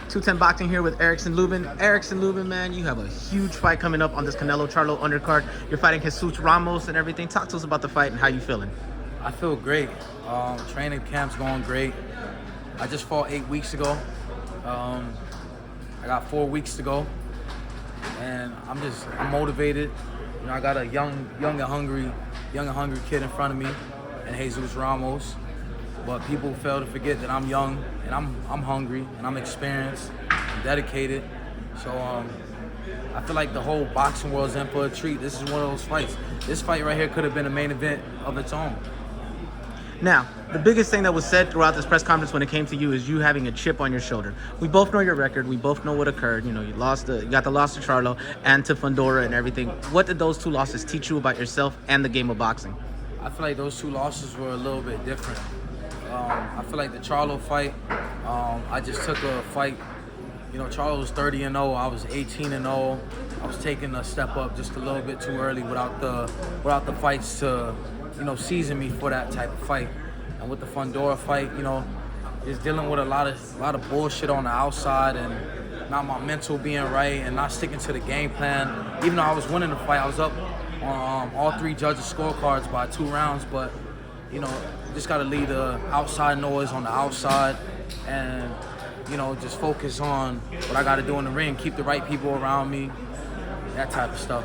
210 Boxing here with Erickson Lubin. Erickson Lubin, man, you have a huge fight coming up on this Canelo Charlo undercard. You're fighting Jesus Ramos and everything. Talk to us about the fight and how you feeling. I feel great. Training camp's going great. I just fought 8 weeks ago. I got 4 weeks to go, and I'm motivated. You know, I got a young and hungry kid in front of me, and Jesus Ramos. But people fail to forget that I'm young and I'm hungry and I'm experienced and dedicated. So I feel like the whole boxing world's in for a treat. This is one of those fights. This fight right here could have been a main event of its own. Now, the biggest thing that was said throughout this press conference when it came to you is you having a chip on your shoulder. We both know your record. We both know what occurred. You know, you got the loss to Charlo and to Fundora and everything. What did those two losses teach you about yourself and the game of boxing? I feel like those two losses were a little bit different. I feel like the Charlo fight, I just took a fight. You know, Charlo was 30-0. I was 18-0. I was taking a step up just a little bit too early without the fights to, you know, season me for that type of fight. And with the Fundora fight, you know, just dealing with a lot of bullshit on the outside and not my mental being right and not sticking to the game plan. Even though I was winning the fight, I was up on all 3 judges' scorecards by 2 rounds, but you know, just gotta leave the outside noise on the outside and, you know, just focus on what I gotta do in the ring, keep the right people around me, that type of stuff.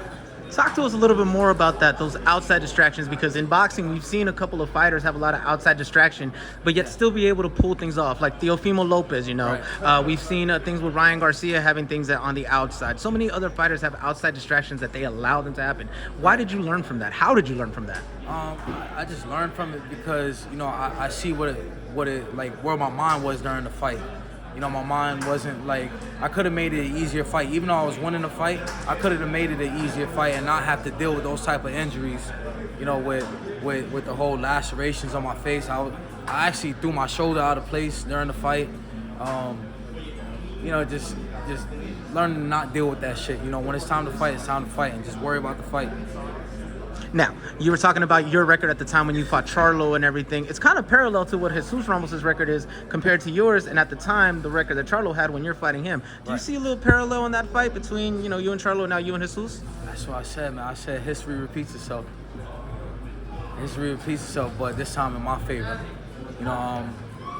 Talk to us a little bit more about that, those outside distractions, because in boxing, we've seen a couple of fighters have a lot of outside distraction, but yet still be able to pull things off, like Teofimo Lopez, you know. Right. We've seen things with Ryan Garcia having things that on the outside. So many other fighters have outside distractions that they allow them to happen. Why did you learn from that? How did you learn from that? I just learned from it because, you know, I see what it like, where my mind was during the fight. You know, my mind wasn't like, I could have made it an easier fight. Even though I was winning the fight, I could have made it an easier fight and not have to deal with those type of injuries, you know, with the whole lacerations on my face. I actually threw my shoulder out of place during the fight. You know, just learning to not deal with that shit. You know, when it's time to fight, it's time to fight, and just worry about the fight. Now, you were talking about your record at the time when you fought Charlo and everything. It's kind of parallel to what Jesus Ramos' record is compared to yours, and at the time, the record that Charlo had when you're fighting him. Do you see a little parallel in that fight between, you know, you and Charlo, now you and Jesus? That's what I said, man. I said history repeats itself. History repeats itself, but this time in my favor. You know,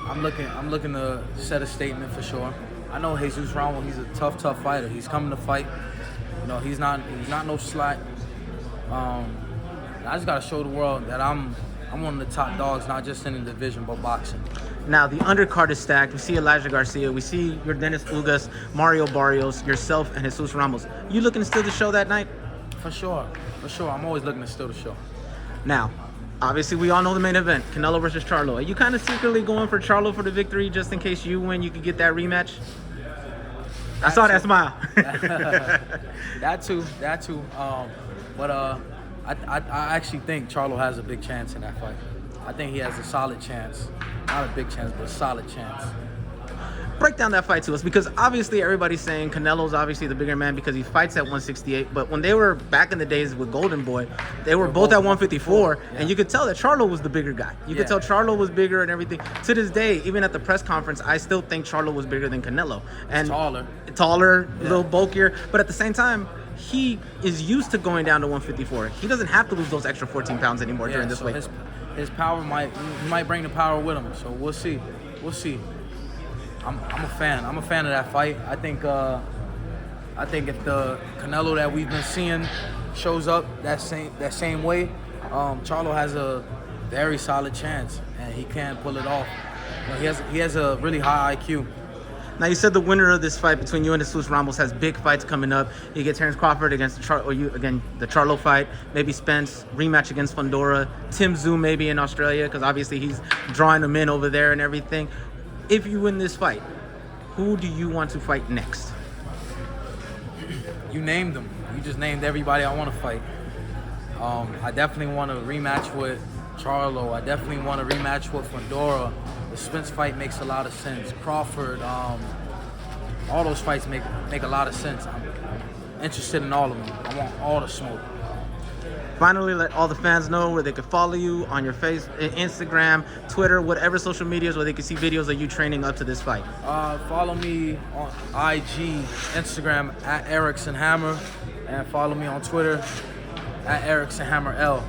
I'm looking to set a statement for sure. I know Jesus Ramos, he's a tough fighter. He's coming to fight. You know, he's not no slack. I just gotta show the world that I'm one of the top dogs, not just in the division, but boxing. Now, the undercard is stacked. We see Elijah Garcia. We see your Dennis Ugas, Mario Barrios, yourself, and Jesus Ramos. You looking to steal the show that night? For sure. I'm always looking to steal the show. Now, obviously, we all know the main event, Canelo versus Charlo. Are you kind of secretly going for Charlo for the victory just in case you win, you could get that rematch? I saw that smile. That too. But I actually think Charlo has a big chance in that fight. I think he has a solid chance. Not a big chance, but a solid chance. Break down that fight to us, because obviously everybody's saying Canelo's obviously the bigger man because he fights at 168, but when they were back in the days with Golden Boy, they were both at 154, and you could tell that Charlo was the bigger guy. You could tell Charlo was bigger and everything. To this day, even at the press conference, I still think Charlo was bigger than Canelo. And taller, a little bulkier, but at the same time, he is used to going down to 154. He doesn't have to lose those extra 14 pounds anymore during this weight. His power might bring the power with him. So we'll see. I'm a fan. I'm a fan of that fight. I think if the Canelo that we've been seeing shows up that same way, Charlo has a very solid chance, and he can pull it off. You know, he has a really high IQ. Now, you said the winner of this fight between you and Jesus Ramos has big fights coming up. You get Terrence Crawford against the Charlo fight, maybe Spence, rematch against Fundora, Tim Tszyu maybe in Australia, because obviously he's drawing them in over there and everything. If you win this fight, who do you want to fight next? You named them. You just named everybody I want to fight. I definitely want to rematch with Charlo. I definitely want to rematch with Fundora. The Spence fight makes a lot of sense. Crawford, all those fights make a lot of sense. I'm interested in all of them. I want all the smoke. Finally, let all the fans know where they can follow you on your Instagram, Twitter, whatever social medias where they can see videos of you training up to this fight. Follow me on IG, Instagram at Erickson Hammer, and follow me on Twitter at Erickson Hammer L.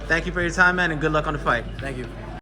Thank you for your time, man, and good luck on the fight. Thank you.